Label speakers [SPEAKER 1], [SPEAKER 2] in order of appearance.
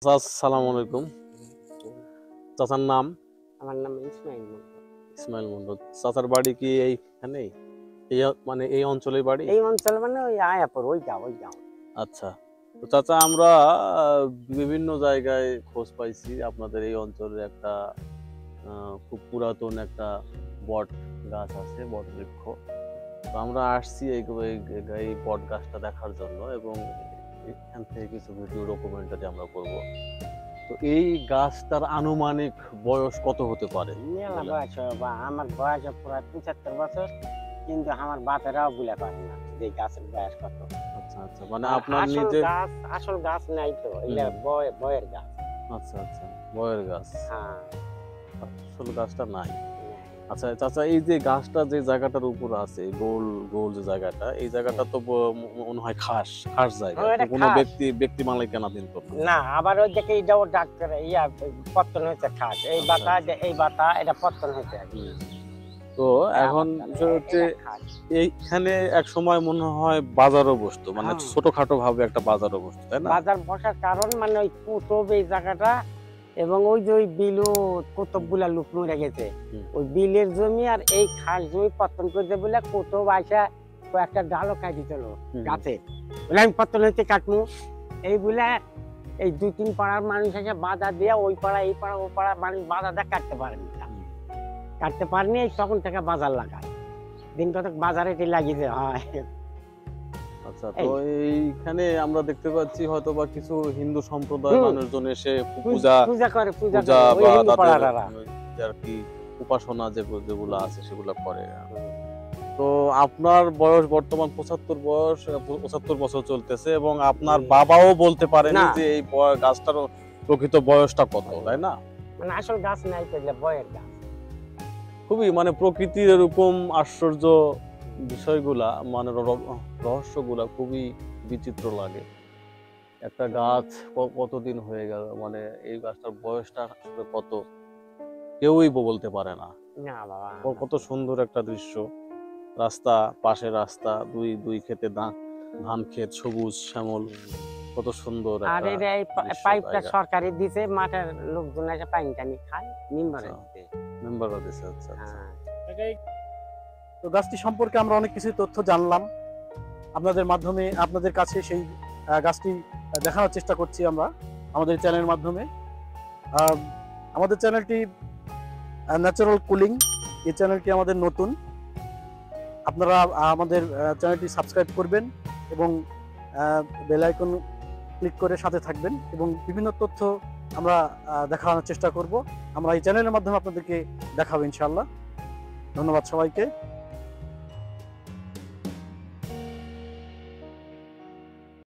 [SPEAKER 1] চাচা আসসালামু আলাইকুম। চাচার নাম?
[SPEAKER 2] আমার নাম ইসমাইল মন্ডল।
[SPEAKER 1] ইসমাইল মন্ডল। চাচার বাড়ি কি এইখানেই? মানে এই অঞ্চলেই বাড়ি?
[SPEAKER 2] এই অঞ্চল মানে ওই আয়াপুর ওই গাঁও।
[SPEAKER 1] আচ্ছা। তো চাচা আমরা বিভিন্ন জায়গায় খোঁজ পাইছি আপনাদের এই অঞ্চলে একটা খুব পুরাতন একটা বট গাছ আছে, বট বৃক্ষ। তো আমরা আসছি এই বট গাছটা দেখার জন্য এবং এখান থেকে কিছু ভিডিও ডকুমেন্টারি আমরা করব। তো এই গাছটার আনুমানিক বয়স কত হতে পারে?
[SPEAKER 2] মেলা বয়স বা আমার বয়স প্রায় 75 বছর, কিন্তু আমার বাপেরাও বলে পারে না যে গাছের বয়স কত।
[SPEAKER 1] আচ্ছা আচ্ছা, মানে আপনার নিজে
[SPEAKER 2] আসল গাছ নাই তো, এটা বয়ের গাছ।
[SPEAKER 1] আচ্ছা আচ্ছা, বয়ের গাছ।
[SPEAKER 2] হ্যাঁ,
[SPEAKER 1] আসল গাছটা নাই। আচ্ছা চাচা, এই যে গাছটা যে জায়গাটার উপর আছে, গোল গোল যে জায়গাটা, এই জায়গাটা তো মনে হয় খাস জায়গা, কোনো ব্যক্তি মালিকানাধীন তো
[SPEAKER 2] না। আবার ওই দিকে এইটাও ডাক্তার পত্তন হয়েছে খাস, এই বাতা এটা পত্তন হয়েছে।
[SPEAKER 1] তো এখন হচ্ছে এইখানে এক সময় মনে হয় বাজারও বসতো, মানে ছোটখাটো ভাবে একটা বাজারও বসতো, তাই না?
[SPEAKER 2] বাজার বসার কারণ মানে ওই কুতুব এই জায়গাটা, এবং ওই যে ওই বিলু কুতুবগুলা লোক মরে গেছে, ওই বিলের জমি আর এই খাস জমি পত্তন করতে বলে কুতুব আইসা একটা ডালও কাটি দিল গাছে, বলে আমি পত্তন হইতে কাটমু এই বলে এই 2-3 পাড়ার মানুষ এসে বাধা দিয়ে ওই পাড়া এই পাড়া ও পাড়া মানুষ বাধা দিয়ে কাটতে পারেনি। তখন থেকে বাজার লাগায়, দিন কতক বাজারে লাগিয়ে হয়।
[SPEAKER 1] আচ্ছা, তো এইখানে আমরা দেখতে পাচ্ছি হয়তো বা কিছু হিন্দু সম্প্রদায়ের মানুষজন এসে পূজা করে বা আর কি উপাসনা যেগুলো আছে সেগুলো করে। তো আপনার বয়স বর্তমান 75 বছর চলতেছে এবং আপনার বাবাও বলতে পারেনি যে এই গাছটার প্রকৃত বয়সটা কত, তাই না?
[SPEAKER 2] মানে আসল গাছ নাই তো, বয়ের গাছ।
[SPEAKER 1] খুবই মানে প্রকৃতির এরকম আশ্চর্য বিষয়গুলা, মানে রহস্যগুলা খুবই বিচিত্র লাগে। একটা গাছ কতদিন হয়ে গেল, মানে এই গাছটার বয়সটা আসলে কত কেউই বলতে পারে না। কত সুন্দর একটা দৃশ্য, রাস্তা পাশে রাস্তা, দুই খেতে ধান ক্ষেত, সবুজ শ্যামল, কত সুন্দর।
[SPEAKER 2] আর এই পাইপটা সরকারি দিছে, মাঠের লোকজন এসে পানি টানি খায়,
[SPEAKER 1] মেম্বাররা দিছে। আচ্ছা আচ্ছা।
[SPEAKER 3] তো গাছটি সম্পর্কে আমরা অনেক কিছু তথ্য জানলাম আপনাদের মাধ্যমে, আপনাদের কাছে সেই গাছটি দেখানোর চেষ্টা করছি আমরা আমাদের চ্যানেলের মাধ্যমে। আমাদের চ্যানেলটি ন্যাচারাল কুলিং, এই চ্যানেলটি আমাদের নতুন। আপনারা আমাদের চ্যানেলটি সাবস্ক্রাইব করবেন এবং বেল আইকন ক্লিক করে সাথে থাকবেন, এবং বিভিন্ন তথ্য আমরা দেখানোর চেষ্টা করব। আমরা এই চ্যানেলের মাধ্যমে আপনাদেরকে দেখাবো ইনশাআল্লাহ। ধন্যবাদ সবাইকে।